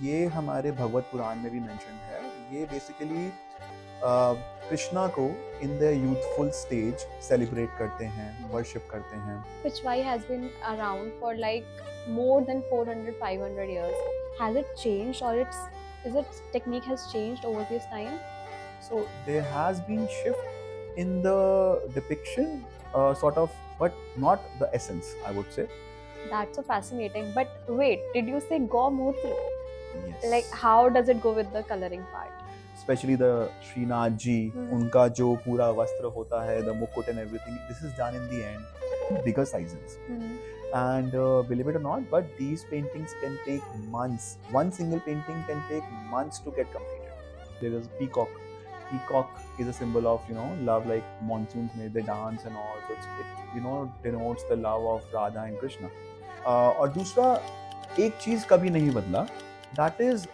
ये हमारे भगवत पुराण में भी मेंशन है। ये बेसिकली कृष्णा को in the youthful stage celebrate करते हैं, वर्शिप करते हैं। Pichwai has been around for like more than 400 500 years. Has it changed, or its technique has changed over this time? So there has been shift in the depiction, sort of, but not the essence, I would say. That's so fascinating. But wait, did you say Gaumurti? Yes. Like, how does it go with the coloring part? Especially the Srinath ji, उनका जो पूरा वस्त्र होता है, the mukut and everything, this is done in the end, bigger sizes. And believe it or not, but these paintings can take months. One single painting can take months to get completed. There is peacock. Peacock is a symbol of love, like monsoons may they dance and all. So it denotes the love of Radha and Krishna. और दूसरा एक चीज कभी नहीं बदला, that is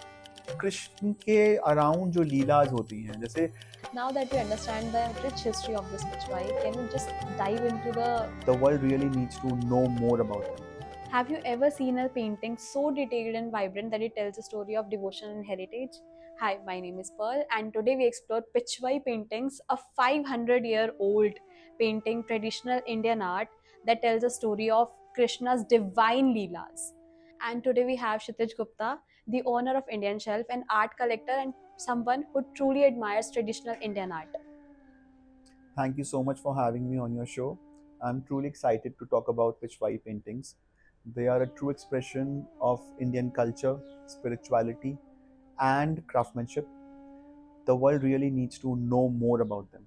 Krishna के around जो लीलाज होती हैं, जैसे Now that we understand the rich history of this Pichwai, can you just dive into the world really needs to know more about them. Have you ever seen a painting so detailed and vibrant that it tells a story of devotion and heritage? Hi, my name is Pearl, and today we explore Pichwai paintings, a 500-year-old painting, traditional Indian art that tells a story of Krishna's divine Leelas. And today we have Kshitij Gupta, the owner of Indian Shelf, an art collector and someone who truly admires traditional Indian art. Thank you so much for having me on your show. I'm truly excited to talk about Pichwai paintings. They are a true expression of Indian culture, spirituality, and craftsmanship. The world really needs to know more about them.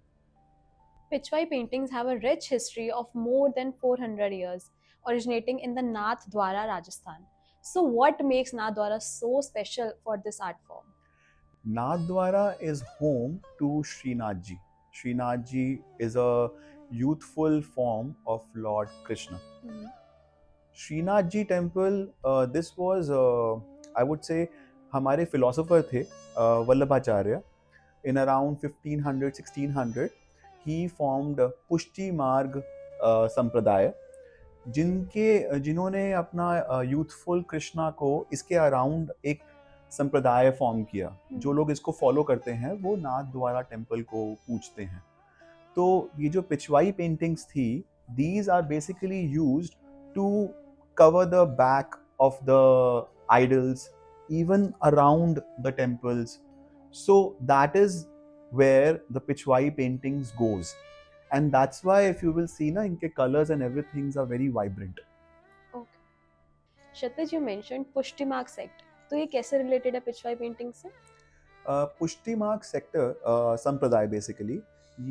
Pichwai paintings have a rich history of more than 400 years, originating in the Nath Dwara, Rajasthan. So, what makes Nath Dwara so special for this art form? Nathdwara is home to Srinath ji. Srinath ji is a youthful form of Lord Krishna. Srinath ji temple, this was, I would say, हमारे philosopher थे, Vallabhacharya. In around 1500, 1600, he formed पुष्टि मार्ग संप्रदाय, जिन्होंने अपना youthful Krishna को इसके around एक संप्रदाय फॉर्म किया। जो लोग इसको फॉलो करते हैं वो नाथ द्वारा टेम्पल को पूजते हैं। तो ये जो पिचवाई पेंटिंग्स थी, these are basically used to cover the back of the idols, even around the temples. So that is where the Pichwai paintings goes, and that's why if you will see na, inke colors and everything are very vibrant. Okay. Kshitij, you mentioned Pushti Marg sect. तो ये कैसे related है Pichwai painting से? पुष्टि मार्ग sector संप्रदाय basically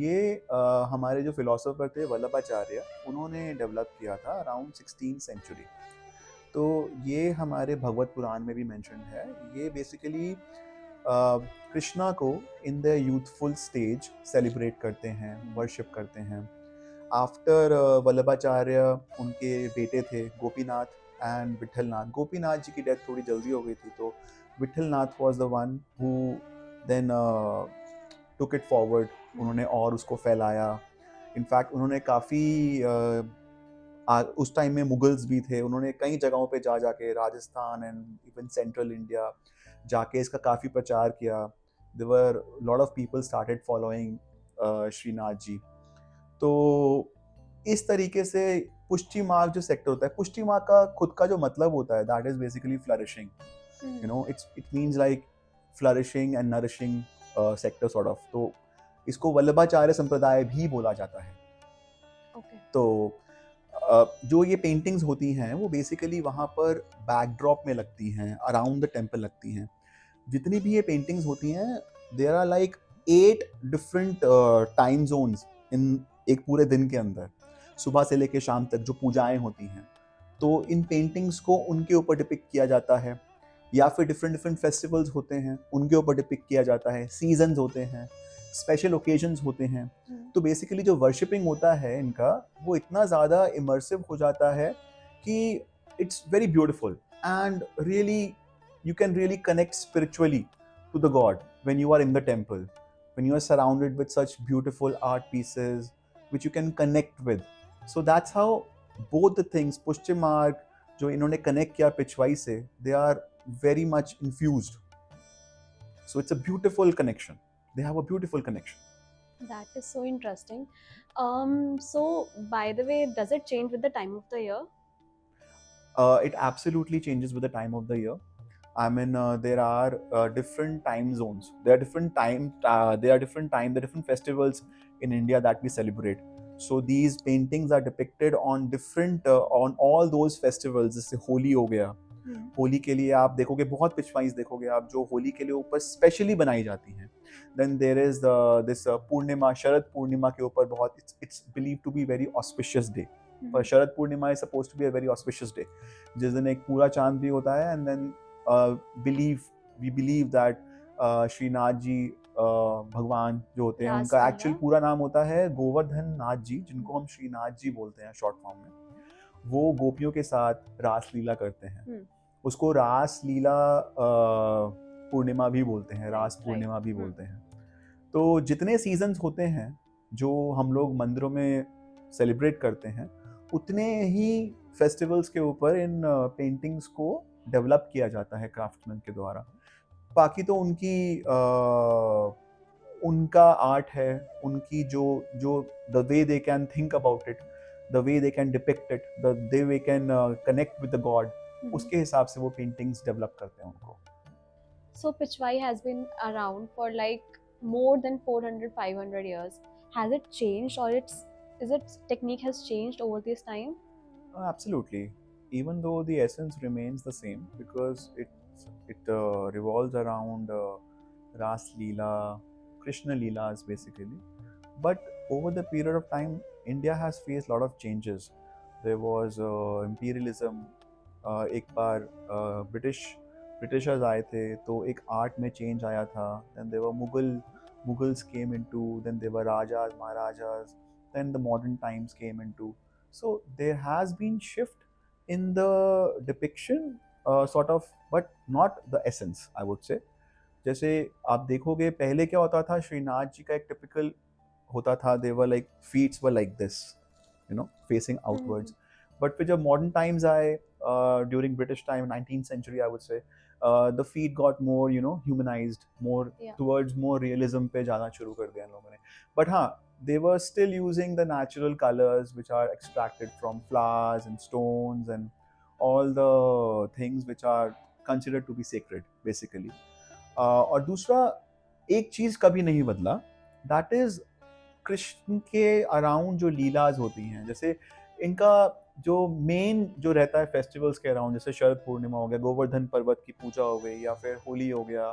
ये हमारे जो फिलोसोफर थे वल्लभाचार्य, उन्होंने डेवलप किया था अराउंड 16th सेंचुरी। तो ये हमारे भगवत पुराण में भी मेंशन है। ये बेसिकली कृष्णा को in the youthful stage celebrate करते हैं, वर्शिप करते हैं। आफ्टर वल्लभाचार्य उनके बेटे थे गोपीनाथ एंड विठलनाथ। गोपीनाथ जी की डेथ थोड़ी जल्दी हो गई थी, तो Vitthalnath was the one who then took it forward. उन्होंने और उसको फैलाया। इनफैक्ट उन्होंने काफ़ी उस टाइम में मुगल्स भी थे, उन्होंने कई जगहों पे जाके Rajasthan and even central India जाके इसका काफ़ी प्रचार किया। There were lot of people started following Shrinath ji. तो इस तरीके से पुष्टि मार्ग जो सेक्टर होता है, पुष्टि मार्ग का खुद का जो मतलब होता है, that is basically flourishing. You know, it means like flourishing and nourishing sector sort of. तो इसको वल्लभाचार्य संप्रदाय भी बोला जाता है। तो जो ये पेंटिंग्स होती हैं वो बेसिकली वहाँ पर बैकड्रॉप में लगती हैं, अराउंड द टेम्पल लगती हैं। जितनी भी ये पेंटिंग्स होती हैं, there are like 8 different time zones in एक पूरे दिन के अंदर, सुबह से लेकर शाम तक जो पूजाएं होती हैं। तो इन पेंटिंग्स को उनके ऊपर डिपिक्ट किया जाता है, या फिर डिफरेंट फेस्टिवल्स होते हैं उनके ऊपर डिपिक्ट किया जाता है, सीजन्स होते हैं, स्पेशल ओकेजन्स होते हैं। तो बेसिकली जो वर्शिपिंग होता है इनका, वो इतना ज़्यादा इमर्सिव हो जाता है कि it's very beautiful and really you can really connect spiritually to the God when you are in the temple, when you are surrounded with such beautiful art pieces which you can connect with. So that's how both the things, Pushti Marg जो इन्होंने connect किया पिछवाई से, they are very much infused. So it's a beautiful connection. They have a beautiful connection. That is so interesting. So by the way, does it change with the time of the year? It absolutely changes with the time of the year. I mean, there are different time zones. There are different time. There are different time. There are different festivals in India that we celebrate. So these paintings are depicted on different on all those festivals. जैसे होली हो गया. होली के लिए आप देखोगे बहुत पिचवाइज देखोगे आप जो होली के लिए ऊपर स्पेशली बनाई जाती हैं. Then there is this पूर्णिमा, शरद पूर्णिमा के ऊपर बहुत it's believed to be very auspicious day. पर Sharad Purnima is supposed to be a very auspicious day. जिस दिन एक पूरा चांद भी होता है and then we believe that Shrinath ji भगवान जो होते हैं उनका एक्चुअल पूरा नाम होता है गोवर्धन नाथ जी, जिनको हम श्रीनाथ जी बोलते हैं शॉर्ट फॉर्म में. वो गोपियों के साथ रास लीला करते हैं. उसको रास लीला पूर्णिमा भी बोलते हैं, रास पूर्णिमा भी बोलते हैं. तो जितने सीजन्स होते हैं जो हम लोग मंदिरों में सेलिब्रेट करते हैं, उतने ही फेस्टिवल्स के ऊपर इन पेंटिंग्स को डेवलप किया जाता है क्राफ्ट्समैन के द्वारा. बाकी तो उनका आर्ट है, उनकी जो the way they can think about it, the way they can depict it, the way can connect with the God, उसके हिसाब से वो पेंटिंग्स डेवलप करते हैं उनको. So Pichwai has been around for like more than 400-500 years. Has it changed, or its technique has changed over this time? Absolutely. Even though the essence remains the same, because it revolves around Ras Leela, Krishna Leelas basically. But over the period of time, India has faced a lot of changes. There was imperialism. एक बार Britishers आए थे तो एक art में change आया था. Then there were Mughals came into, then there were Rajas, Maharajas, then the modern times came into. So there has been shift in the depiction, sort of, but not the essence, I would say. जैसे आप देखोगे पहले क्या होता था, श्रीनाथ जी का एक typical होता था, they were like feet were like this, facing outwards. But फिर जब modern times आए, during British time, 19th century, I would say, the feet got more, humanized, more towards more realism पे जाना शुरू कर दिया इन लोगों ने. But हाँ, they were still using the natural colors which are extracted from flowers and stones and all the things which are considered to be sacred, basically. और दूसरा एक चीज़ कभी नहीं बदला, that is कृष्ण के अराउंड जो लीलाज होती हैं, जैसे इनका जो मेन जो रहता है फेस्टिवल्स के अराउंड, जैसे शरद पूर्णिमा हो गया, गोवर्धन पर्वत की पूजा हो गई, या फिर होली हो गया,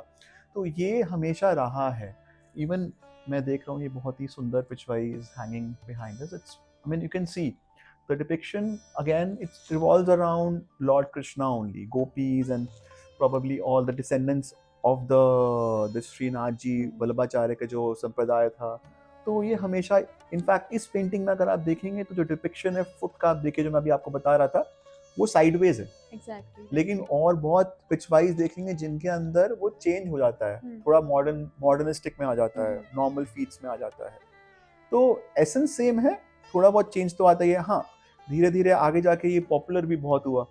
तो ये हमेशा रहा है. इवन मैं देख रहा हूँ ये बहुत ही सुंदर pichwai is hanging behind us. It's, I mean, you can see the depiction again, it revolves around lord Krishna only, gopis and probably all the descendants of the Shrinath ji Vallabhacharya का जो संप्रदाय था. तो ये हमेशा, इनफैक्ट इस पेंटिंग में अगर आप देखेंगे तो जो डिपिक्शन है फुट का, आप देखिए जो मैं अभी आपको बता रहा था, वो साइडवेज है. Exactly. लेकिन और बहुत पिचवाइज देखेंगे जिनके अंदर वो चेंज हो जाता है, थोड़ा मॉडर्निस्टिक में आ जाता है, नॉर्मल फीट्स में आ जाता है. तो एसेंस सेम है, थोड़ा बहुत चेंज तो आता ही है. हाँ, धीरे धीरे आगे जाके ये पॉपुलर भी बहुत हुआ.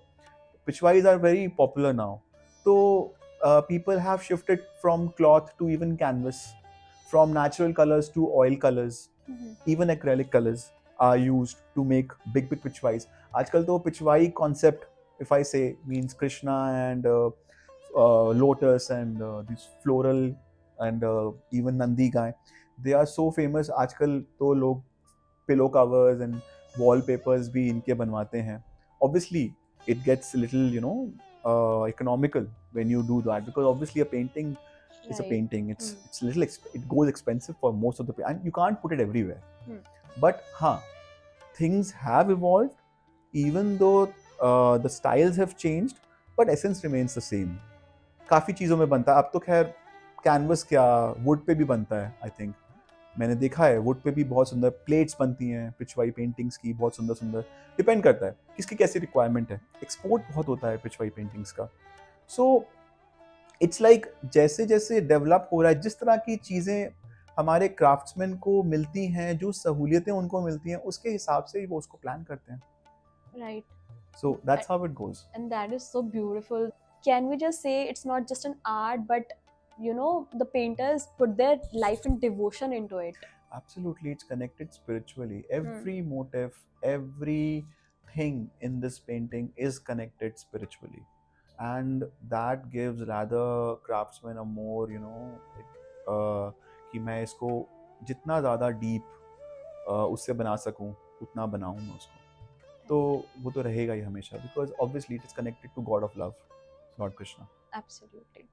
पिचवाइज आर वेरी पॉपुलर नाउ. तो people have shifted from cloth to even canvas, from natural colors to oil colors. Even acrylic colors are used to make big pichwais. आजकल तो Pichwai concept, if I say, means Krishna and lotus and this floral and even Nandi guy. They are so famous. आजकल तो लोग pillow covers and wallpapers भी इनके बनवाते हैं. Obviously, it gets a little, economical when you do that, because obviously a painting is a painting. It's little it goes expensive for most of the and you can't put it everywhere. But things have evolved, even though the styles have changed, but essence remains the same. काफी चीजों में बनता है अब तो. खैर canvas क्या, would पे भी बनता है. आई थिंक मैंने देखा है वुड पे भी बहुत सुंदर प्लेट्स बनती हैं पिचवाई पेंटिंग्स की, बहुत सुंदर सुंदर. डिपेंड करता है किसकी कैसी रिक्वायरमेंट है. एक्सपोर्ट बहुत होता है पिचवाई पेंटिंग्स का. सो इट्स लाइक जैसे जैसे डेवलप हो रहा है, जिस तरह की चीज़ें हमारे क्राफ्ट्समैन को मिलती हैं, जो सहूलियतें उनको मिलती हैं, उसके हिसाब से ही वो उसको प्लान करते हैं. Right. So that's how it goes. And that is so beautiful. can we just say it's not just an art, but the painters put their life and devotion into it? Absolutely, it's connected spiritually. Hmm. Every motif, everything in this painting is connected spiritually, and that gives rather craftsman a more, कि मैं इसको जितना ज़्यादा deep उससे बना सकूं उतना बनाऊं मैं उसको, तो वो तो रहेगा ही हमेशा, because obviously it is connected to god of love, lord Krishna. Absolutely.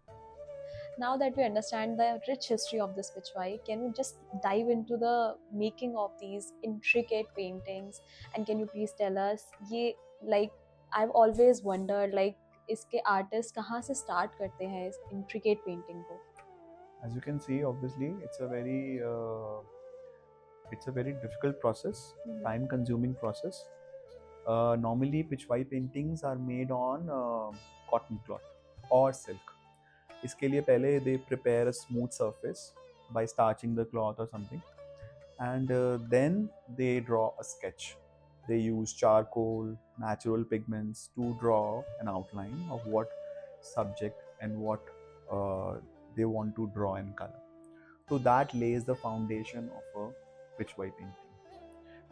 Now that we understand the rich history of this Pichwai, can you just dive into the making of these intricate paintings? And can you please tell us, ये like I've always wondered like इसके artist कहाँ से start करते हैं इस intricate painting को? As you can see, obviously it's a very difficult process, time consuming process. Normally Pichwai paintings are made on cotton cloth or silk. इसके लिए पहले they prepare a smooth surface by starching the cloth or something, and then they draw a sketch. They use charcoal, natural pigments to draw an outline of what subject and what they want to draw in color. So that lays the foundation of a Pichwai painting.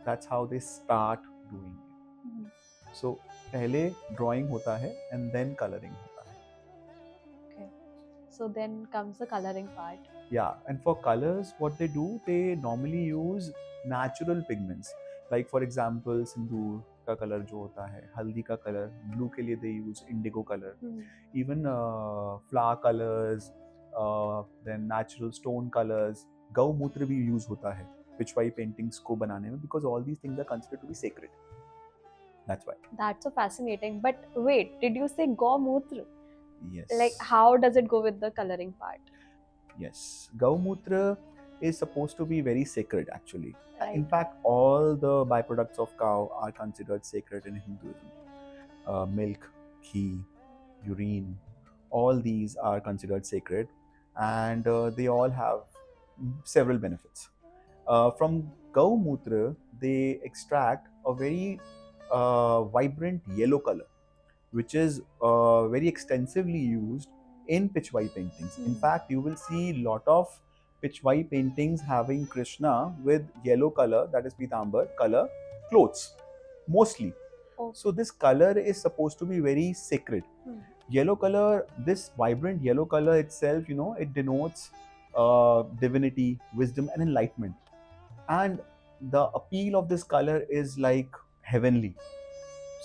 That's how they start doing it. So पहले drawing होता है and then coloring होता है. Okay. So then comes the coloring part. Yeah, and for colors, what they do, they normally use natural pigments. Like for example, सिंदूर का colour जो होता है, हल्दी का कलर, ब्लू के लिए they use indigo color. Even flower colors, then natural stone colors, गौमूत्र भी use होता है पिछवाई paintings को बनाने में, because all these things are considered to be sacred. That's why. That's so fascinating. But wait, did you say Gaumutra? Yes. Like, how does it go with the coloring part? Yes, Gaumutra is supposed to be very sacred actually. Right. In fact, all the byproducts of cow are considered sacred in Hinduism. Milk, ghee, urine, all these are considered sacred, and they all have several benefits. From Gaumutra, they extract a very vibrant yellow color, which is very extensively used in Pichwai paintings. In fact, you will see a lot of Pichwai paintings having Krishna with yellow color, that is Pitambar color, clothes, mostly. Oh. So this color is supposed to be very sacred. Yellow color, this vibrant yellow color itself, it denotes divinity, wisdom and enlightenment. And the appeal of this color is like heavenly.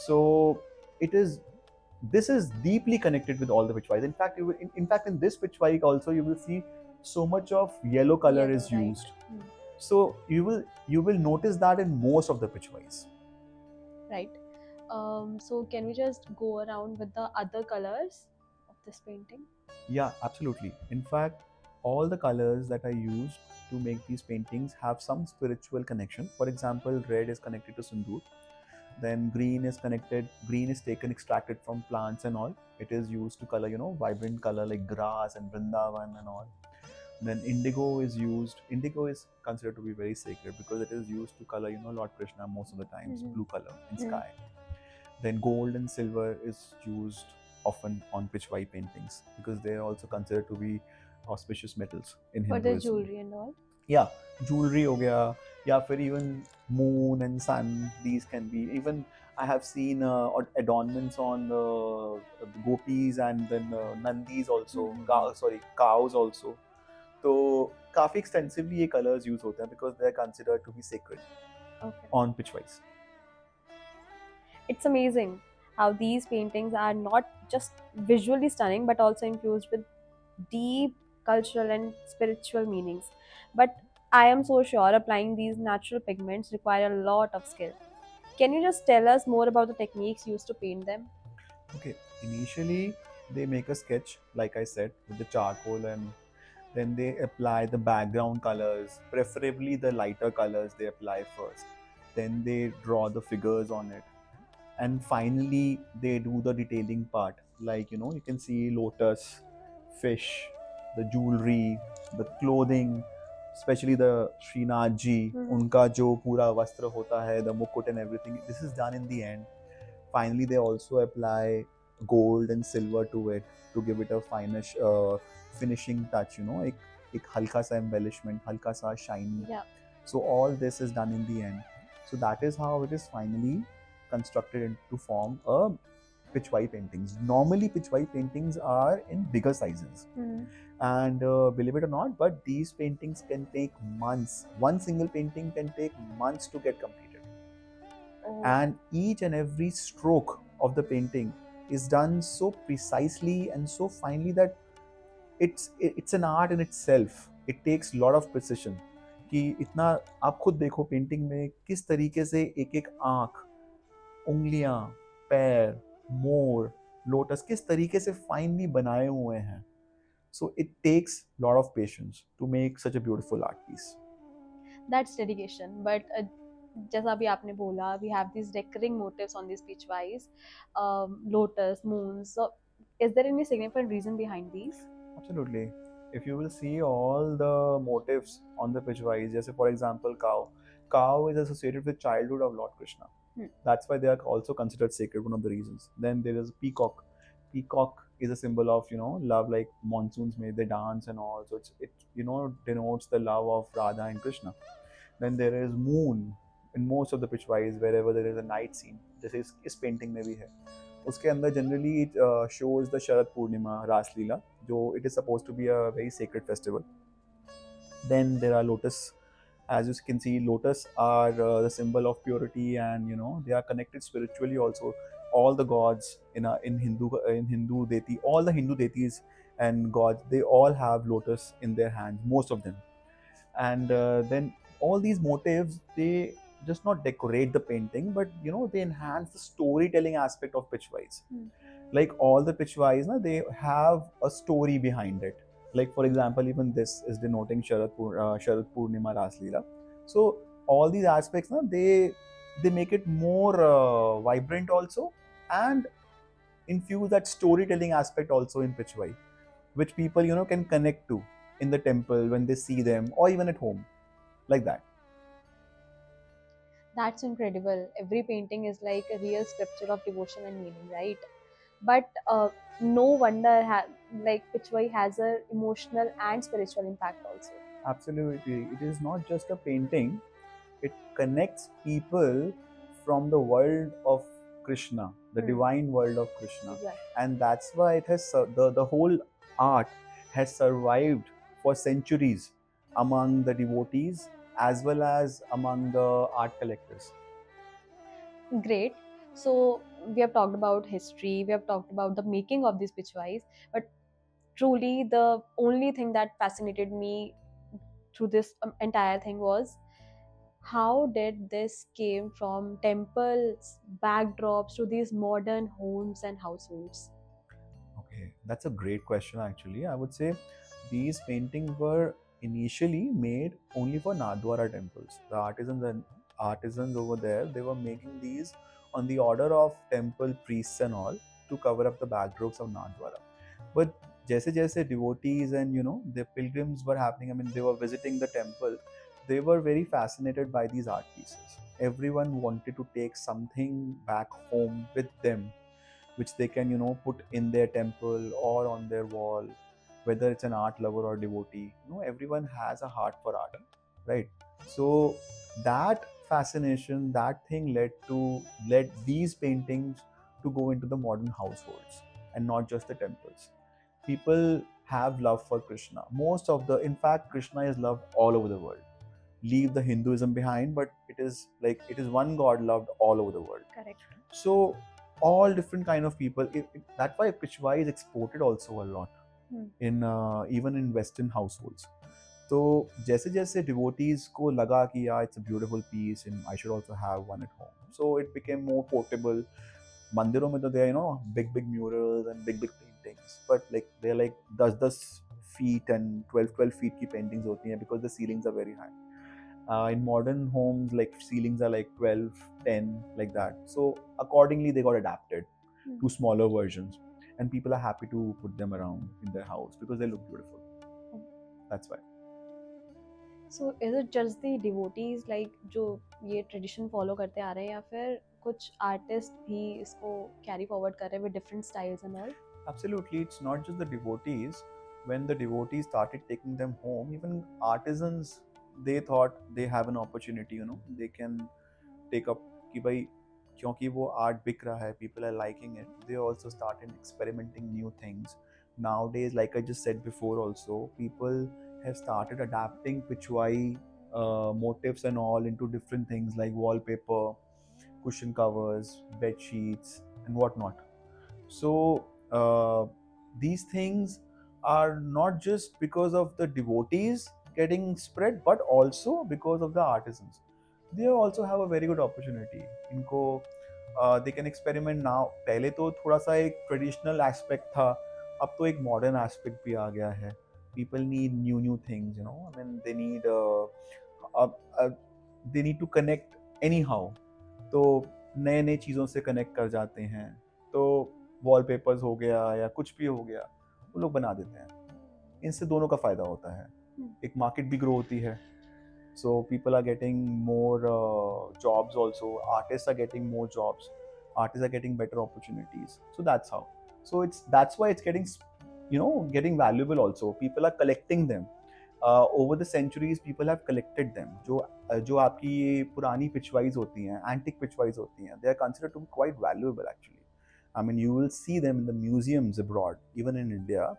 So this is deeply connected with all the Pichwais. In fact, in this Pichwai also you will see so much of yellow color is used. So you will notice that in most of the Pichwais. Right. So can we just go around with the other colors of this painting? Yeah, absolutely. In fact, all the colors that are used to make these paintings have some spiritual connection. For example, red is connected to Sindoor. Then green is taken, extracted from plants and all. It is used to color, vibrant color like grass and Vrindavan and all. Then indigo is used. Indigo is considered to be very sacred because it is used to color, Lord Krishna most of the times, blue color in sky. Then gold and silver is used often on Pichwai paintings because they are also considered to be auspicious metals in Hinduism. For the jewelry and all? Yeah, jewelry ho gaya, या फिर even moon and sun, these can be. Even I have seen adornments on gopis and then nandis also, cows also. तो काफी extensively ये colors use होते हैं because they are considered to be sacred on Pichwais. It's amazing how these paintings are not just visually stunning but also infused with deep cultural and spiritual meanings. But I am so sure applying these natural pigments require a lot of skill. Can you just tell us more about the techniques used to paint them? Okay, initially they make a sketch, like I said, with the charcoal, and then they apply the background colors, preferably the lighter colors they apply first. Then they draw the figures on it. And finally, they do the detailing part. Like, you can see lotus, fish, the jewelry, the clothing, especially the Srinath ji, unka jo pura vastra hota hai, the mukut and everything. This is done in the end. Finally, they also apply gold and silver to it to give it a finish, finishing touch, you know, एक हल्का सा embellishment, हल्का सा shiny. Yeah. So all this is done in the end. So that is how it is finally constructed to form a Pichwai paintings. Normally Pichwai paintings are in bigger sizes. And believe it or not, but these paintings can take months. One single painting can take months to get completed. Oh. And each and every stroke of the painting is done so precisely and so finely that it's an art in itself. It takes a lot of precision. कि इतना आप खुद देखो painting में किस तरीके से एक एक आंख, उंगलियां, पैर, मोर, लोटस किस तरीके से फाइनली बनाए हुए हैं. So it takes a lot of patience to make such a beautiful art piece. That's dedication. But जैसा अभी आपने बोला, we have these recurring motifs on these pitchwise, lotus, moons. So is there any significant reason behind these? Absolutely. If you will see all the motifs on the pitchwise, just for example, cow. Cow is associated with childhood of Lord Krishna. That's why they are also considered sacred. One of the reasons. Then there is peacock. Peacock is a symbol of, you know, love. Like monsoons, may they dance and all. So it you know denotes the love of Radha and Krishna. Then there is moon. In most of the pitchwise, wherever there is a night scene, जैसे इस painting में भी है, उसके अंदर generally it shows the Sharad Purnima Ras Leela, जो it is supposed to be a very sacred festival. Then there are lotus. As you can see, lotus are the symbol of purity, and you know they are connected spiritually also. All the gods in Hindu deity, all the Hindu deities and gods, they all have lotus in their hands, most of them. And then all these motifs, they just not decorate the painting, but you know they enhance the storytelling aspect of pitchwise. Like all the pitchwise, they have a story behind it. Like for example, even this is denoting Sharad Purnima Ras Leela. So all these aspects, they make it more vibrant also, and infuse that storytelling aspect also in pitchwai, which people can connect to in the temple when they see them, or even at home, like that. That's incredible. Every painting is like a real scripture of devotion and meaning, right? But no wonder like Pichwai has a emotional and spiritual impact also. Absolutely. It is not just a painting, it connects people from the world of Krishna, the divine world of Krishna. Exactly. And that's why it has the whole art has survived for centuries among the devotees as well as among the art collectors. Great. So we have talked about history, we have talked about the making of these Pichwais, but truly the only thing that fascinated me through this entire thing was how did this came from temples backdrops to these modern homes and households. Okay, that's a great question actually. I would say these paintings were initially made only for Nadwara temples. The artisans over there, they were making these on the order of temple priests and all to cover up the backdrops of Nadwara. But जैसे devotees and the pilgrims were happening, I mean they were visiting the temple, they were very fascinated by these art pieces. Everyone wanted to take something back home with them, which they can put in their temple or on their wall, whether it's an art lover or devotee. Everyone has a heart for art, right? So that fascination, that thing led these paintings to go into the modern households and not just the temples. People have love for Krishna. In fact, Krishna is loved all over the world. Leave the Hinduism behind, but it is one God loved all over the world. Correct. So all different kind of people. That's why Pichwai is exported also a lot in even in Western households. तो जैसे जैसे devotees को लगा कि it's a beautiful piece and I should also have one at home, so it became more portable. मंदिरों में तो there are big murals and big paintings, but like they're like 10 feet and 12 feet की paintings होती हैं because the ceilings are very high. In modern homes, like ceilings are like 12, 10, like that. So accordingly, they got adapted to smaller versions, and people are happy to put them around in their house because they look beautiful. That's why. So is it just the devotees like जो ये tradition follow करते आ रहे हैं, या फिर कुछ artist भी इसको कैरी फॉरवर्ड कर रहे हैं with different styles and all? Absolutely, it's not just the devotees. When the devotees started taking them home, even artisans, they thought they have an opportunity, they can take up कि भाई क्योंकि वो art बिक रहा है, people are liking it. They also started experimenting new things. Nowadays, like I just said before also, people have started adapting Pichwai motifs and all into different things like wallpaper, cushion covers, bed sheets, and whatnot. So these things are not just because of the devotees getting spread, but also because of the artisans. They also have a very good opportunity. इनको they can experiment now. पहले तो थोड़ा सा एक traditional aspect था, अब तो एक modern aspect भी आ गया है. People need new things, I mean, uh, uh, they need to connect anyhow. तो नए नए चीज़ों से कनेक्ट कर जाते हैं. तो वॉलपेपर्स हो गया या कुछ भी हो गया, वो लोग बना देते हैं. इनसे दोनों का फ़ायदा होता है. एक मार्केट भी ग्रो होती है. So people are getting more jobs also. Artists are getting more jobs. Artists are getting better opportunities. So that's how. So that's why it's getting valuable also. People are collecting them. Over the centuries, people have collected them. जो आपकी ये पुरानी पिचवाइज होती हैं, antique पिचवाइज होती हैं, they are considered to be quite valuable actually. I mean, you will see them in the museums abroad, even in India.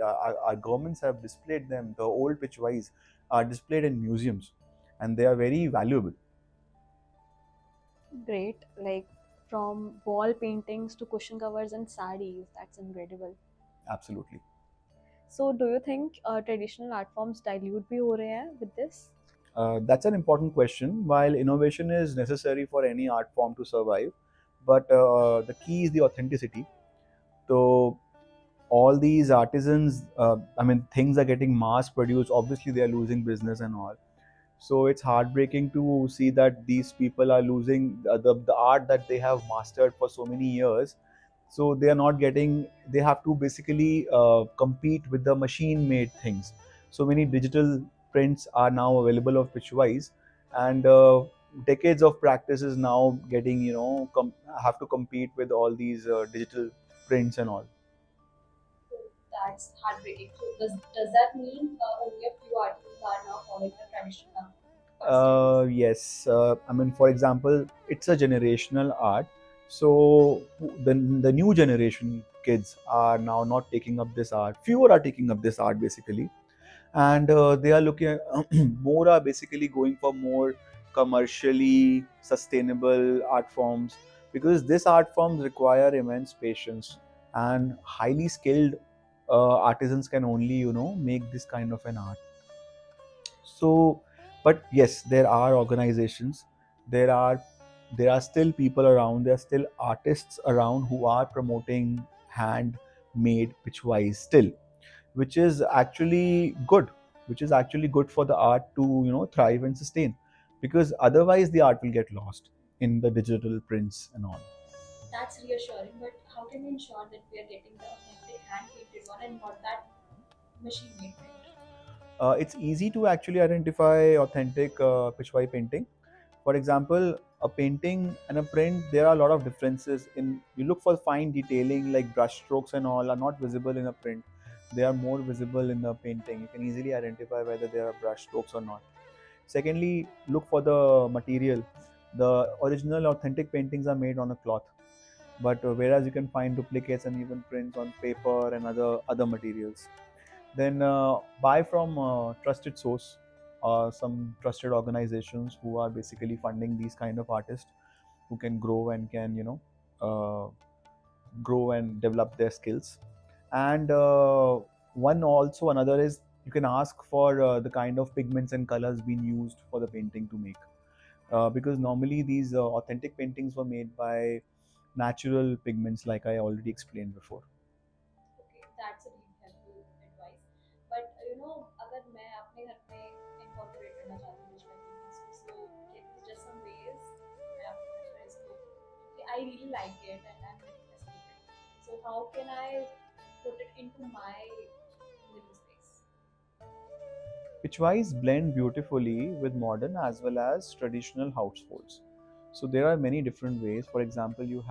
Our governments have displayed them. The old pichwais are displayed in museums, and they are very valuable. Great. Like from wall paintings to cushion covers and sarees. That's incredible. Absolutely. So do you think traditional art forms dilute भी हो रहे हैं with this? That's an important question. While innovation is necessary for any art form to survive, but the key is the authenticity. So all these artisans, I mean, things are getting mass produced. Obviously, they are losing business and all. So it's heartbreaking to see that these people are losing the art that they have mastered for so many years. So they are not getting, they have to basically compete with the machine made things. So many digital prints are now available of Pitchwise, and decades of practice is now getting, have to compete with all these digital prints and all. That's heartbreaking. So does that mean only a few artists are now following the traditional art? Yes. I mean, for example, it's a generational art. So the new generation kids are now not taking up this art. Fewer are taking up this art basically, and they are looking at more are basically going for more commercially sustainable art forms, because this art forms require immense patience, and highly skilled artisans can only make this kind of an art. So, but yes, there are organizations, there are there are still people around, there are still artists around who are promoting handmade pitchwise still, which is actually good, which is actually good for the art to thrive and sustain, because otherwise the art will get lost in the digital prints and all. That's reassuring, but how can we ensure that we are getting the authentic hand painted one and not that machine made print? It's easy to actually identify authentic Peshwai painting. For example, a painting and a print, there are a lot of differences in. You look for fine detailing like brush strokes and all are not visible in a print. They are more visible in the painting. You can easily identify whether there are brush strokes or not. Secondly, look for the material. The original authentic paintings are made on a cloth, but whereas you can find duplicates and even prints on paper and other materials. Then buy from trusted source, some trusted organizations who are basically funding these kind of artists who can grow and can uh, grow and develop their skills. And another is, you can ask for the kind of pigments and colors being used for the painting to make, because normally these authentic paintings were made by natural pigments, like I already explained before. Okay, that's a really helpful advice. But अगर मैं अपने घर पे incorporate करना चाहती हूँ visual paintings को, so can you suggest some ways मैं अपने घर पे इसको, कि I really like it and I'm very fascinated. So how can I put it into my living space? Pitchwise blend beautifully with modern as well as traditional households. So there are many different ways. For example, you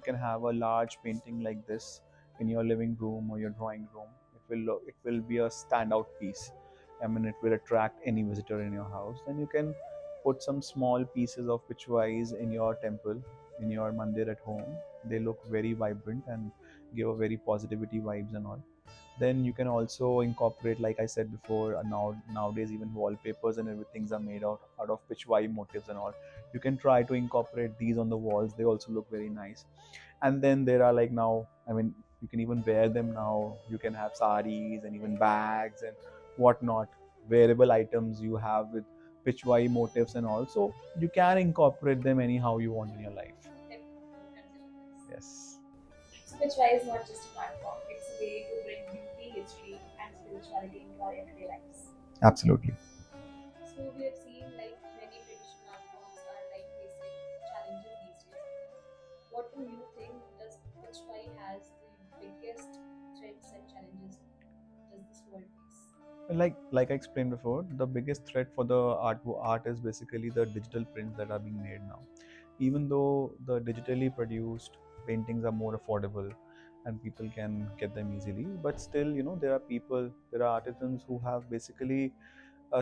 can have a large painting like this in your living room or your drawing room. It will be a standout piece. I mean, it will attract any visitor in your house. Then you can put some small pieces of pitchwise in your temple, in your mandir at home. They look very vibrant and give a very positivity vibes and all. Then you can also incorporate, like I said before, nowadays even wallpapers and everything's are made out of pitchwai motifs and all. You can try to incorporate these on the walls. They also look very nice. And then there are, like, now, I mean, you can even wear them now. You can have saris and even bags and whatnot, wearable items you have with pitchwai motifs and all. So you can incorporate them anyhow you want in your life. Yes, So Pitchwai is not just a platform, it's a way to bring beauty, history, and spirituality into our everyday lives. absolutely. So we have seen like many traditional art forms are like facing challenges these days. What do you think does Pitchwai has the biggest threats and challenges does this world face? Like I explained before, the biggest threat for the art is basically the digital prints that are being made now. Even though the digitally produced paintings are more affordable and people can get them easily, but still, there are artisans who have basically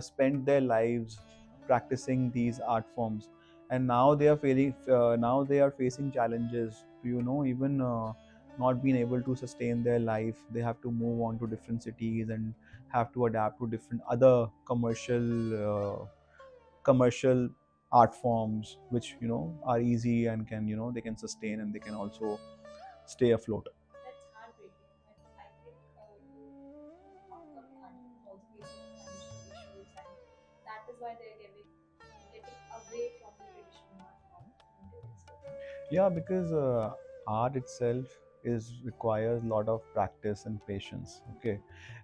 spent their lives practicing these art forms, and now they are facing challenges to, even not being able to sustain their life. They have to move on to different cities and have to adapt to different other commercial art forms, which are easy and can, they can sustain and they can also stay afloat. That's heartbreaking, but I think upcoming artists also facing financial issues, and that is why they're getting away from the traditional art form. Don't you think so? Yeah, because art itself is requires a lot of practice and patience. Okay,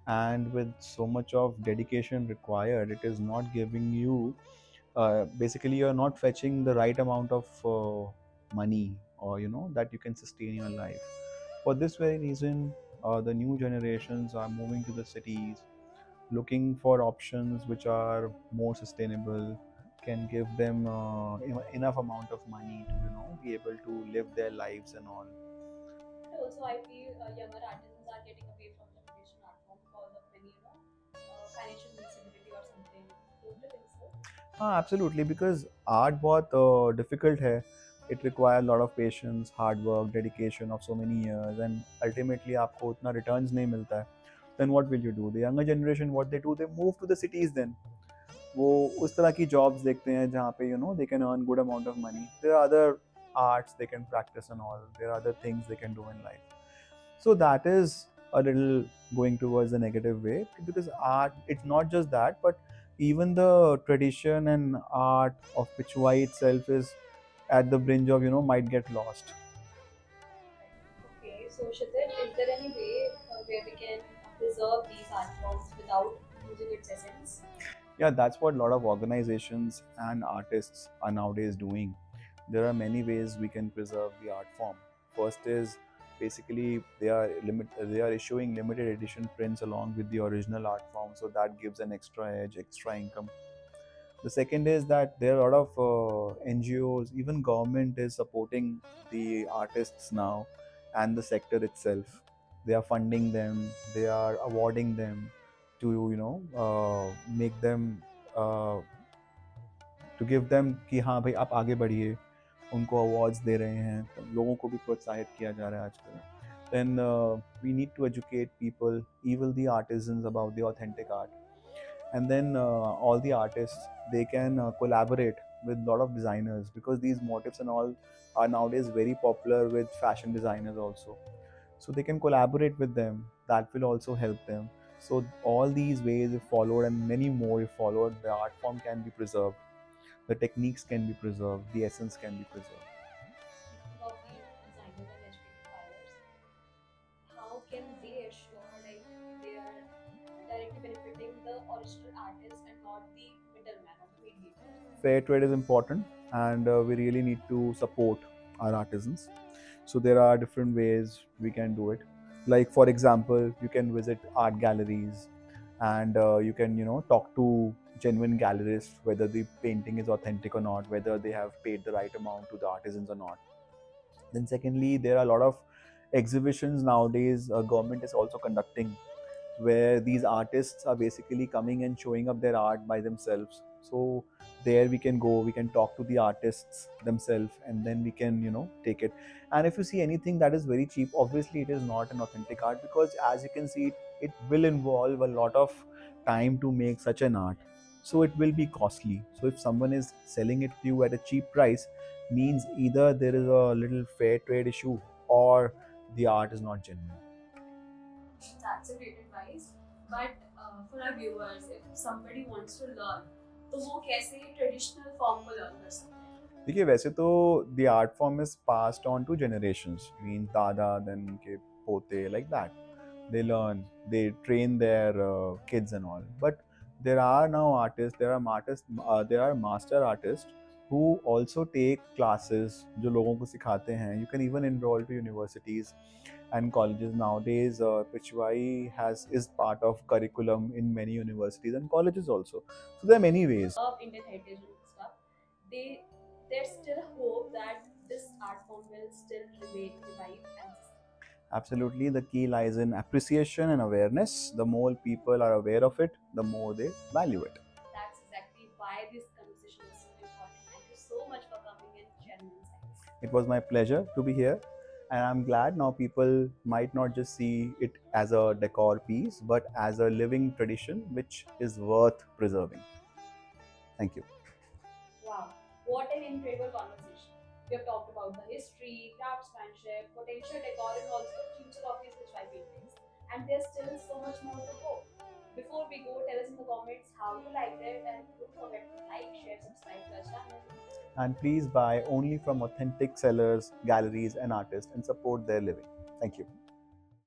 and with so much of dedication required, it is not giving you. Basically, you're not fetching the right amount of money, or that you can sustain your life. For this very reason, the new generations are moving to the cities, looking for options which are more sustainable, can give them enough amount of money to, be able to live their lives and all. And also, I feel younger artisans are getting away from the traditional art form because of many, financial instability or something. Don't you think so? हाँ, absolutely, because art बहुत difficult है. It requires a lot of patience, hard work, dedication of so many years, and ultimately आपको उतना returns नहीं मिलता है. Then what will you do? The younger generation, what they do, they move to the cities. Then वो उस तरह की jobs देखते हैं जहाँ पे, they can earn good amount of money. There are other arts they can practice and all. There are other things they can do in life. So that is a little going towards the negative way, because art, it's not just that, but even the tradition and art of Pichwai itself is at the brink of, might get lost. Okay, so Kshitij, is there any way where we can preserve these art forms without losing its essence? Yeah, that's what a lot of organizations and artists are nowadays doing. There are many ways we can preserve the art form. First is basically they are issuing limited edition prints along with the original art form, so that gives an extra edge, extra income. The second is that there are a lot of NGOs, even government is supporting the artists now, and the sector itself. They are funding them, they are awarding them to, make them, uh, to give them कि हाँ भाई आप आगे बढ़िए. उनको awards दे रहे हैं, तो लोगों को भी प्रोत्साहित किया जा रहा है आजकल. Then we need to educate people, even the artisans, about the authentic art. And then all the artists, they can collaborate with a lot of designers, because these motifs and all are nowadays very popular with fashion designers also. So they can collaborate with them. That will also help them. So all these ways, if followed, and many more if followed, the art form can be preserved, the techniques can be preserved, the essence can be preserved. Speaking of these designers and educated buyers, how can they assure like they are directly benefiting the original artist and not the middleman or the mediator? Fair trade is important, and we really need to support our artisans. So there are different ways we can do it. Like, for example, you can visit art galleries, and you can talk to genuine gallerists whether the painting is authentic or not, whether they have paid the right amount to the artisans or not. Then secondly, there are a lot of exhibitions nowadays government is also conducting, where these artists are basically coming and showing up their art by themselves. So there we can go, we can talk to the artists themselves, and then we can take it. And if you see anything that is very cheap, obviously it is not an authentic art, because as you can see, it will involve a lot of time to make such an art, so it will be costly. So if someone is selling it to you at a cheap price, means either there is a little fair trade issue, or the art is not genuine. That's a great advice. But for our viewers, if somebody wants to learn, तो वो कैसे traditional form को learn कर सकते हैं? देखिए, वैसे तो the art form is passed on to generations, mean दादा, देन उनके पोते, like that they learn, they train their kids and all. But there are now artists, there are master artists who also take classes जो लोगों को सिखाते हैं. You can even enroll to universities and colleges nowadays. Pichwai is part of curriculum in many universities and colleges also. So there are many ways. Of Indian heritage and stuff, there's still hope that this art form will still remain revived and sustain. Absolutely, the key lies in appreciation and awareness. The more people are aware of it, the more they value it. That's exactly why this conversation is so important. Thank you so much for coming and sharing insights. It was my pleasure to be here, and I'm glad now people might not just see it as a decor piece, but as a living tradition which is worth preserving. Thank you. Wow, what an incredible conversation. We have talked about the history, craftsmanship, potential decor, and also the future of these Pichwai paintings. And there's still so much more to go. Before we go, tell us in the comments how you liked it, and don't forget to like, share, subscribe to our channel. And please buy only from authentic sellers, galleries, and artists, and support their living. Thank you.